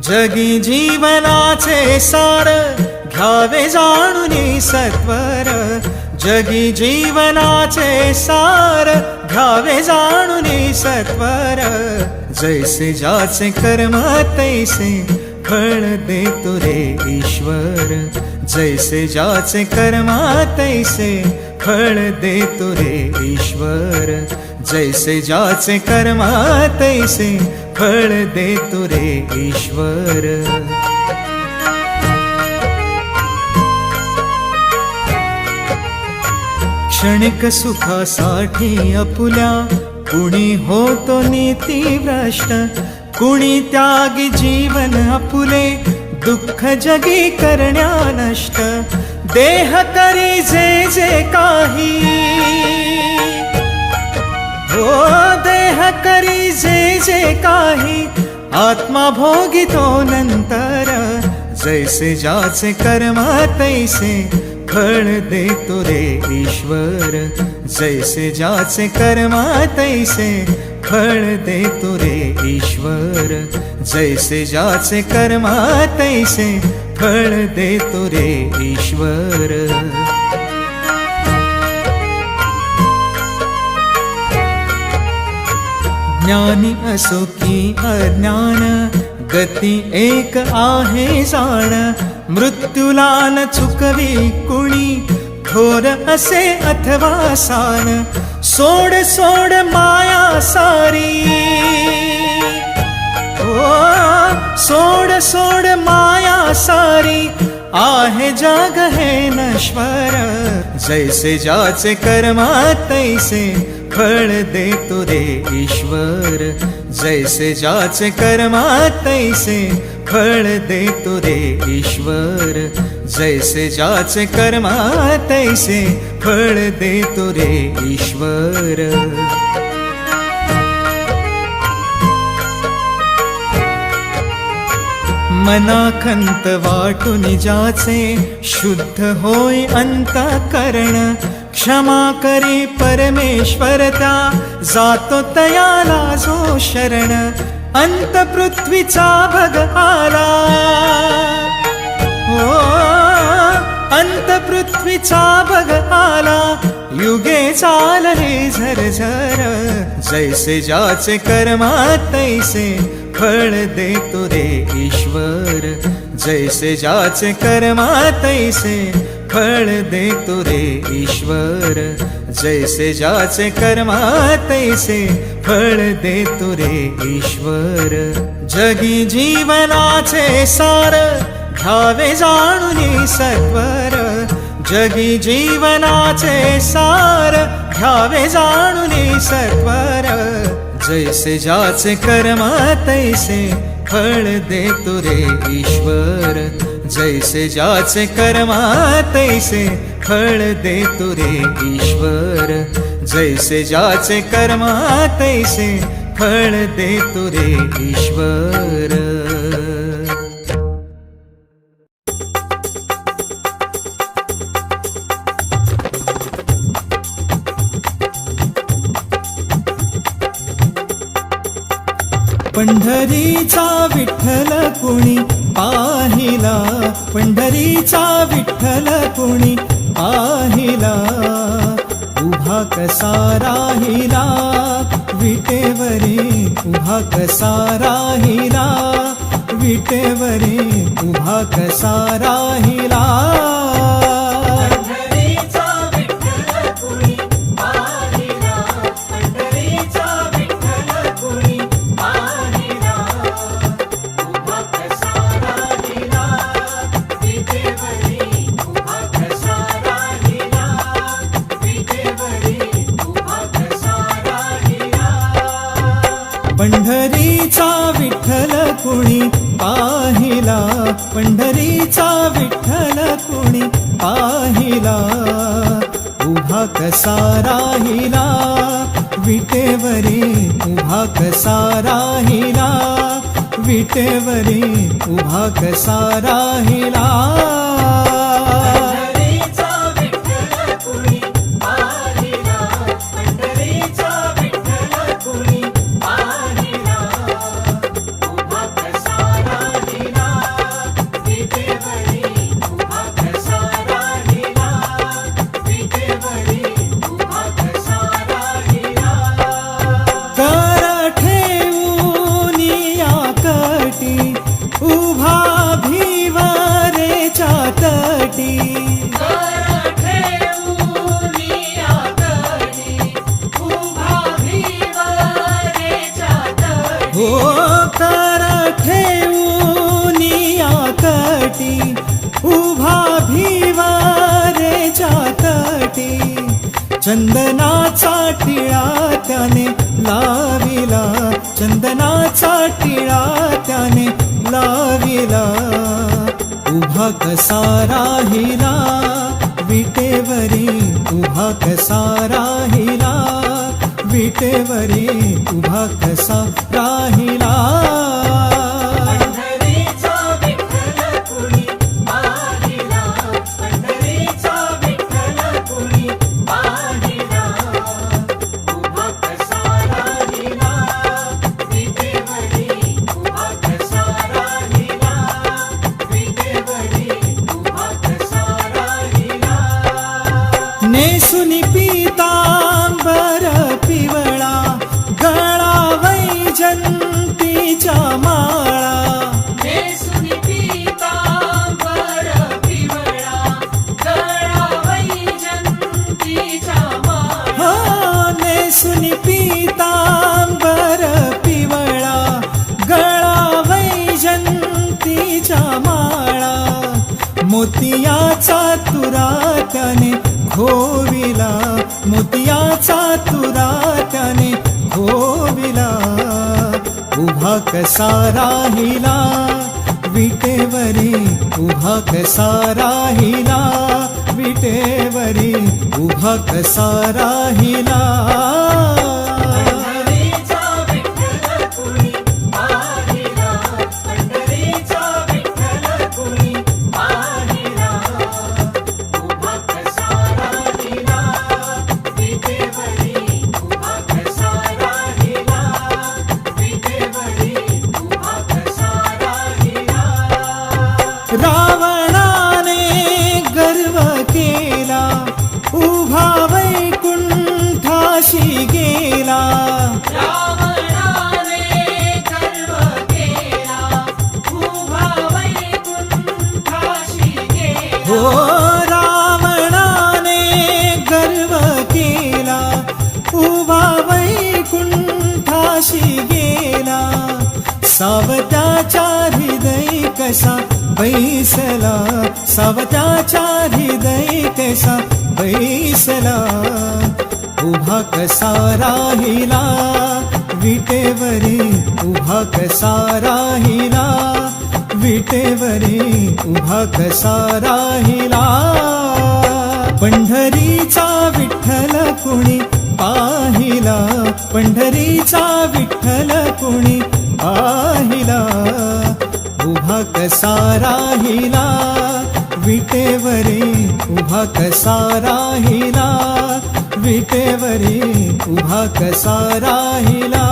जगी जीवनाचे सार घ्यावे जाणूनी सत्वर, जगी जीवनाचे सार घ्यावे जाणूनी सत्वर, जैसे ज्याचे कर्म तैसे फळ देतो रे ईश्वर, जैसे ज्याचे कर्म तैसे फळ देतो रे ईश्वर, जैसे ज्याचे कर्म तैसे फळ देतो रे ईश्वर. क्षणिक सुखासाठी अपुल्या कुणी होतो नीतिभ्रष्ट, कुणी त्यागी जीवन अपुले दुःख जगी करण्या नष्ट, देह करी जे जे काही, हो देह करी जे जे काही, आत्मा भोगितो नंतर, जैसे ज्याचे कर्म तैसे फळ देतो रे ईश्वर, जैसे ज्याचे कर्म तैसे फळ देतो रे ईश्वर, जैसे ज्याचे कर्म तैसे फळ देतो रे ईश्वर. ज्ञानी असो की अज्ञान गती एक आहे जाण, मृत्यूला न चुकवी कुणी थोर असे अथवा सान, सोड सोड माया सारी, ओ सोड सोड माया सारी, आहे जग हे नश्वर, जैसे ज्याचे कर्म तैसे फळ देतो रे ईश्वर, जैसे ज्याचे कर्म तैसे फळ देतो रे ईश्वर, जैसे ज्याचे कर्म तैसे फळ देतो रे ईश्वर. मनाखंत वाटून ज्याचे शुद्ध होय अंतःकरण, क्षमा करी परमेश्वर त्या जातो तयाला जो शरण, अंत पृथ्वीचा भग आला, हो अंत पृथ्वीचा भग आला, युगे चालले झरझर, जैसे ज्याचे कर्म तैसे फळ देतो रे ईश्वर, जैसे ज्याचे कर्म तैसे फळ देतो रे ईश्वर, जैसे ज्याचे कर्म तैसे फळ देतो रे ईश्वर. जगी जीवनाचे सार घ्यावे जाणूनी सत्वर, जगी जीवनाचे सार घ्यावे जाणूनी सत्वर, जैसे ज्याचे कर्म तैसे फळ देतो रे ईश्वर, जैसे ज्याचे कर्म तैसे फळ देतो रे ईश्वर, जैसे ज्याचे कर्म तैसे फळ देतो रे ईश्वर. पंढरीचा विठ्ठल कुणी पाहिला, पंढरीचा विठ्ठल कुणी पाहिला, उभा कसा राहिला विटेवरी, उभा कसा राहिला विटेवरी, उभा कसा राहिला. पंढरीचा विठ्ठल कुणी पाहिला, पंढरीचा विठ्ठल कुणी पाहिला, उभा कसा राहिला विटेवरी, उभा कसा राहिला विटेवरी, उभा कसा राहिला. चंदनाचा टिळा त्याने लाविला, चंदनाचा टिळा त्याने लाविला. उभा कसा राहिला विटेवरी, उभा कसा राहिला विटेवरी, उभा कसा राहिला. नेसुनी पीतांबर पिवळा, गळा वैजंतीच्या माळा. नेसुनी पीतांबर पिवळा, गळा वैजंतीच्या माळा. नेसुनी पीतांबर पिवळा, गळा वैजंतीच्या माळा. मोतियाचा तुरा त्याने घोविला, मोतियाचा तुरा त्याने घोविला. उभा कसा राहिला विटेवरी, उभा कसा राहिला विटेवरी, उभा कसा राहिला. रावणाने गर्व केला, उभा वैकुंठाशी गेला. रावणाने गर्व केला, उभा वैकुंठाशी गेला. हो रावणाने गर्व केला, उभा वैकुंठाशी गेला. सावत्याच्या हृदय कसा बैसला, सावत्याच्या हृदय कसा बैसला. उभा कसा राहिला विटेवरी, उभा कसा राहिला विटेवरी, उभा कसा राहिला. पंढरीचा विठ्ठल कुणी पाहिला, पंढरीचा विठ्ठल कुणी पाहिला. उभा कसा राहिला विटेवरी, उभा कसा राहिला विटेवरी, उभा कसा राहिला.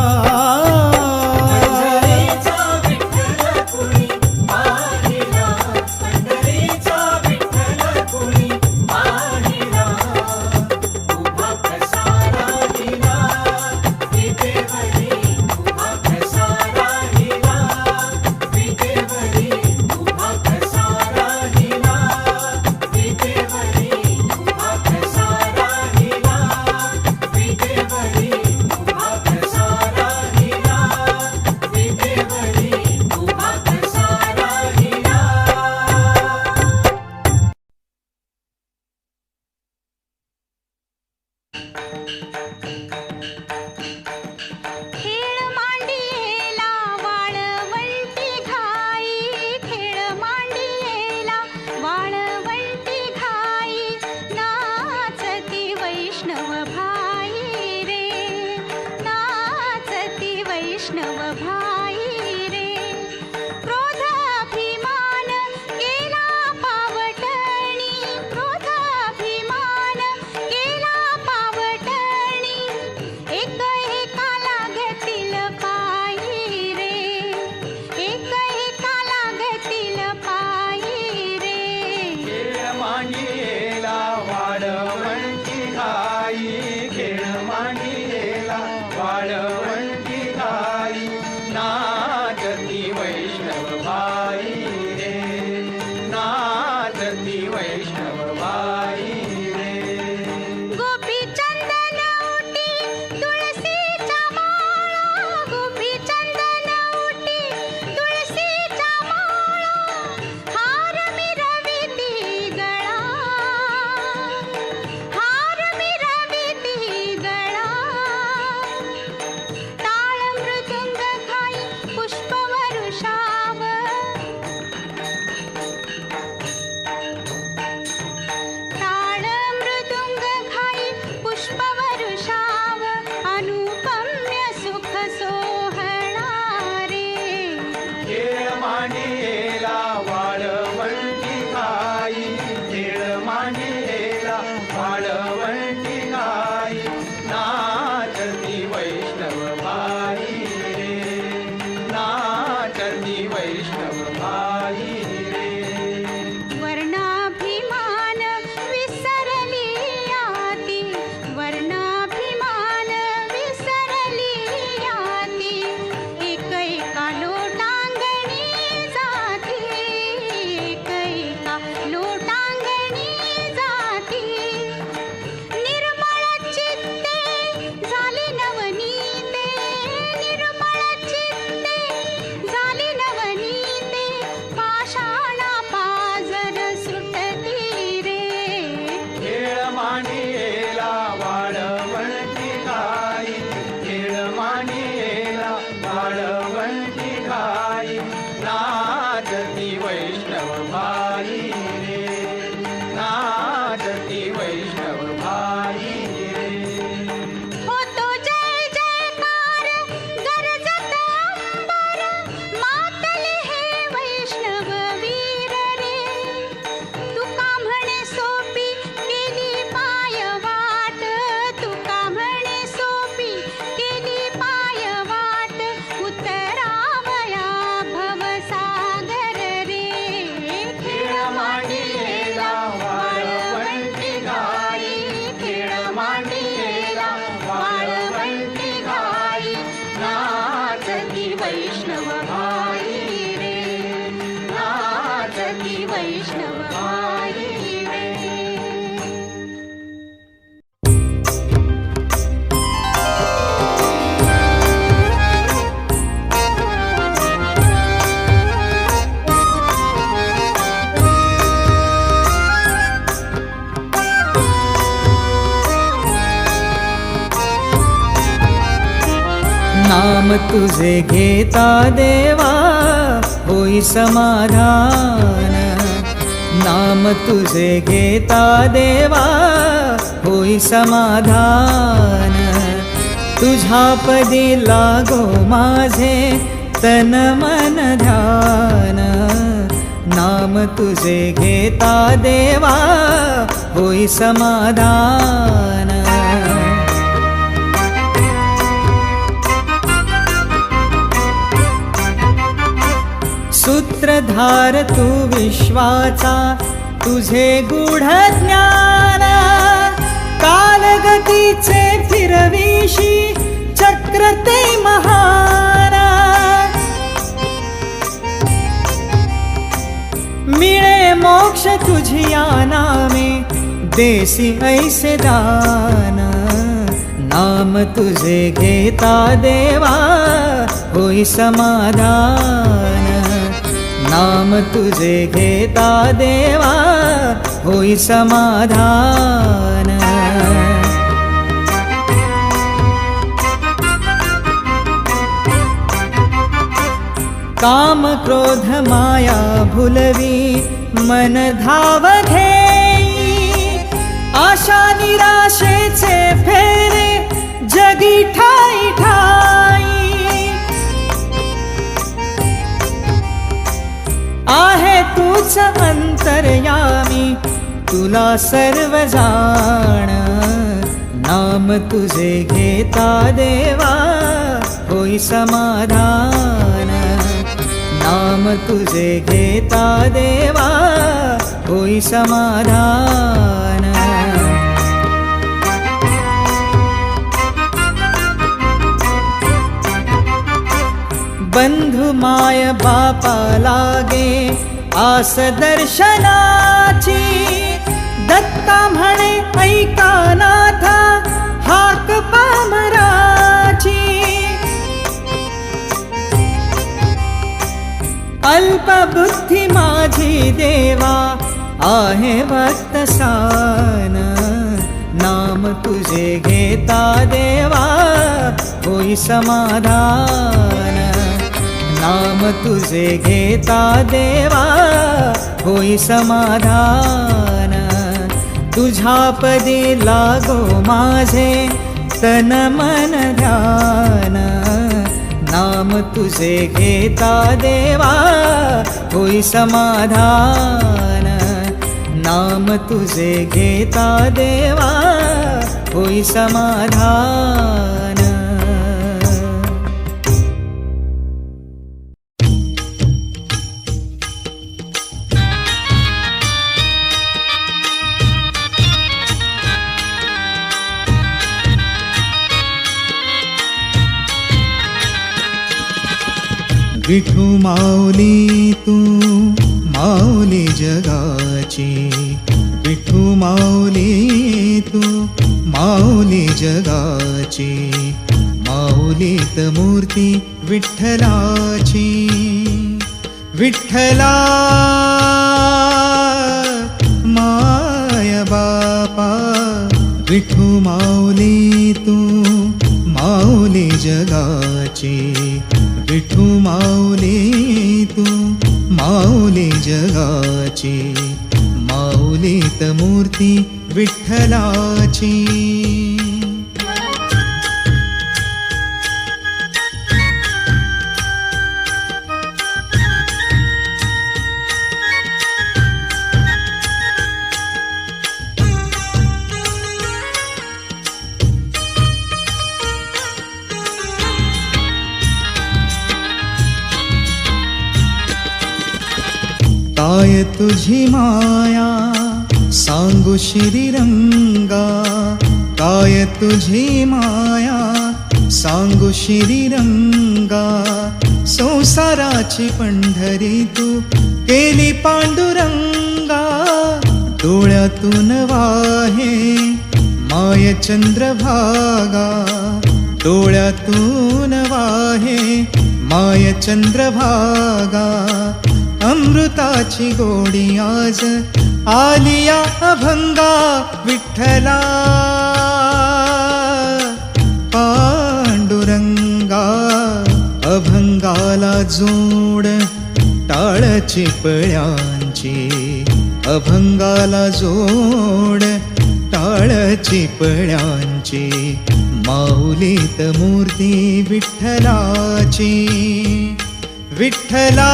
वैष्णव भाई रे, क्रोधाभिमान केला पावटणी, क्रोधाभिमान केला पावटणी, एक एकाला घेतील पायी रे, एक एकाला घेतील पायी रे. खेळ मांडियेला वाळवंटी घाई, खेळ मांडियेला वाळवंटी घाई, नाचती वैष्णव भाई रे, नाचती वैष्णव भाई रे. गोपी चंदन उटी तुळशीच्या माळा, गोपी चंदन उटी तुळशीच्या माळा, हार मिरविती गळा, हार मिरविती नाम तुझे घेता देवा होई समाधान, नाम तुझे घेता देवा होई समाधान. तुझ्या पदी लागो माझे तन मन ध्यान, नाम तुझे घेता देवा होई समाधान. सूत्रधार तू विश्वाचा तुझे गूढ ज्ञान, कालगतीचे फिरविशी चक्र ते महान. मिळे मोक्ष तुझिया नामे देसी ऐसे दान, नाम तुझे घेता देवा होई समाधान, नाम तुझे घेता देवा होई समाधान. काम क्रोध माया भुलवी मन धाव घेई, आशा निराशेचे फेरे जगी ठाई ठाई. आहे तूच अंतर्यामी तुला सर्व जाण, नाम तुझे घेता देवा होई समाधान, नाम तुझे घेता देवा होई समाधान. बंधु माय बापा लागे आस दर्शनाची, दत्ता म्हणे ऐका नाथा हाक पामराची. अल्प बुद्धी माझी देवा आहे वक्तसान, नाम तुझे घेता देवा होई समाधान, नाम तुझे घेता देवा होई समाधान. तुझ्या पदी लागो माझे तन मन ध्यान, नाम तुझे घेता देवा होई समाधान, नाम तुझे घेता देवा होई समाधान. विठू माऊली तू माऊली जगाची, विठू माऊली तू माऊली जगाची. माऊलीत मूर्ती विठ्ठलाची, विठ्ठला माय बापा. विठू माऊली तू माऊली जगाची, विठू माऊली तू माऊली जगाची. माऊलीत मूर्ती विठ्ठलाची. काय तुझी माया सांगू श्रीरंगा, काय तुझी माया सांगू श्रीरंगा. संसाराची पंढरी तू केली पांडुरंगा, डोळ्यातून वाहे माय चंद्रभागा, डोळ्यातून वाहे माय चंद्रभागा. अमृताची गोडी आज आलिया अभंगा, विठ्ठला पांडुरंगा. जोड टाळ चिपळ्यांची, अभंगाला जोड टाळ चिपळ्यांची, माऊलीत मूर्ती विठ्ठलाची. विठ्ठला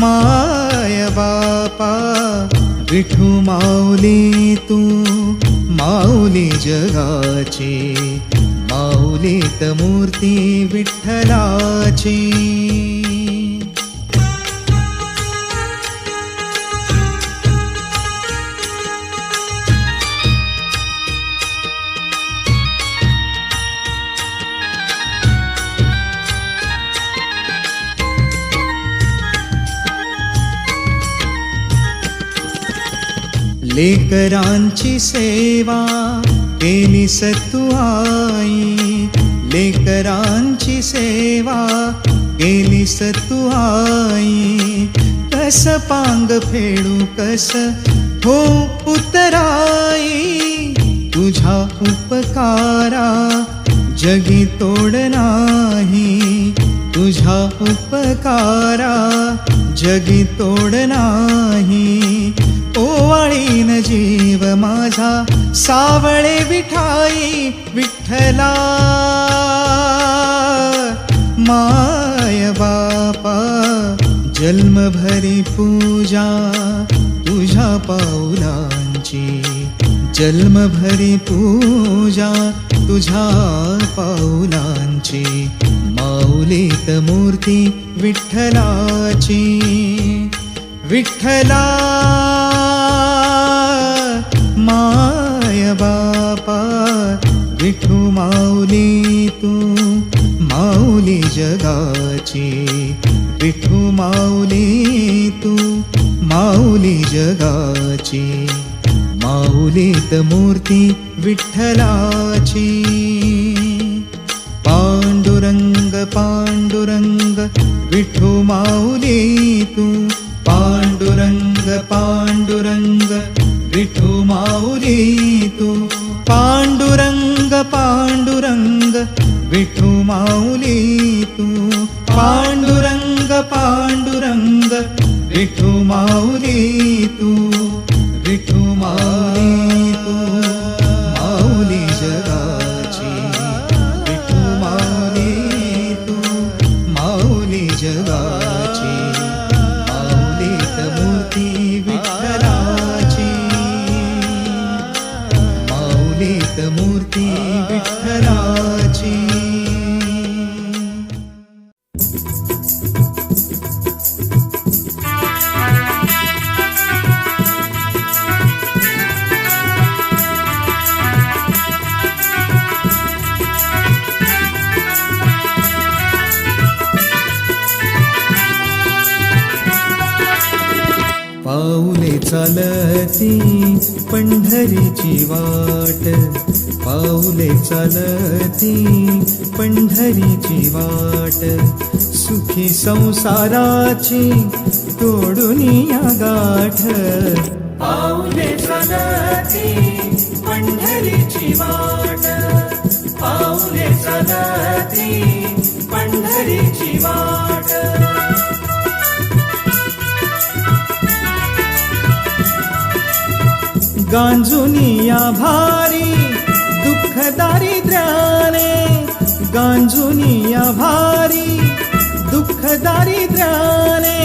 माय बापा, विठू माऊली तू माऊली जगाची, माऊलीत मूर्ती विठ्ठलाची. लेकरांची सेवा केली सतू आई, लेकरांची सेवा केली सतू आई. कस पांग फेडू कस हो उतराई, तुझ्या उपकारा जगी तोड नाही, तुझ्या उपकारा जगी तोड नाही. ओवाळीन जीव माझा सावळे विठाई, विठ्ठला माय बापा. जन्मभरी पूजा तुझ्या पाऊलांची, जन्मभरी पूजा तुझ्या पाऊलांची, माऊलीत मूर्ती विठ्ठलाची. विठ्ठला माय बापा, विठू माऊली तू माऊली जगाची, विठू माऊली तू माऊली जगाची, माऊलीत मूर्ती विठ्ठलाची. पांडुरंग पांडुरंग विठू माऊली तू, पांडुरंग पांडुरंग विठू माऊली तू, पांडुरंग पांडुरंग विठू माऊली तू, पांडुरंग पांडुरंग विठू माऊली तू, विठू माऊली तू माऊली जगाची, विठू माऊली तू माऊली जगाची, माऊलीत मूर्ती विठ्ठलाची, माऊलीत मूर्ती विठ्ठलाची. पाऊले चालती पंढरीची वाट, पाऊले चालती पंढरीची वाट, सुखी संसाराची तोडून या गाठ. पाऊले चालती पंढरीची वाट, पाऊले चालती पंढरीची वाट. गांजुनिया भारी दुःख दारिद्र्याने, गांजुनिया भारी दुःख दारिद्र्याने,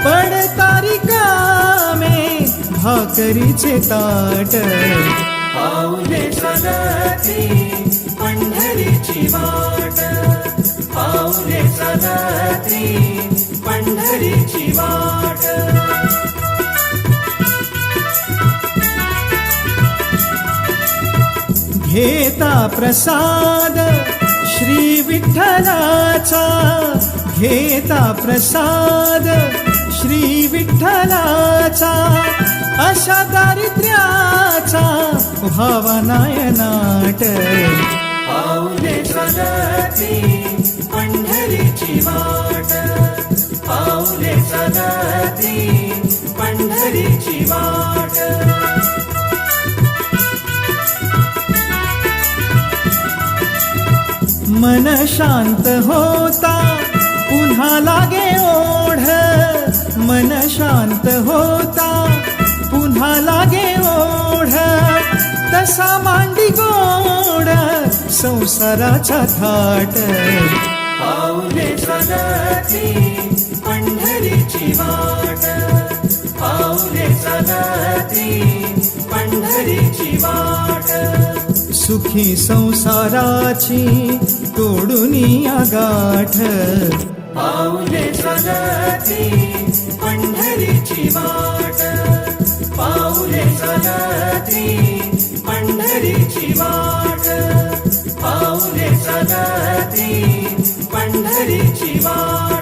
पडतारी कामे भाकरीचे ताट. पाऊले चालती पंढरीची वाट, पाऊले चालती पंढरीची वाट. घेता प्रसाद श्री विठ्ठलाचा, घेता प्रसाद श्री विठ्ठलाचा, अशा दारिद्र्याचा व्हावा नायनाट. पाऊले चालती पंढरीची वाट, पाऊले चालती पंढरीची वाट. मन शांत होता पुन्हा लागे ओढ, मन शांत होता पुन्हा लागे ओढ, तसा मांडी गोड संसाराचा थाट. पाऊले चलती पंढरीची वाट, पाऊले चलती पंढरीची वाट. सुखी संसाराची तोडूनी गाठ. पाऊले चलती पंढरीची वाट, पाऊले चलती पंढरीची वाट, पाऊले चलती पंढरीची वाट.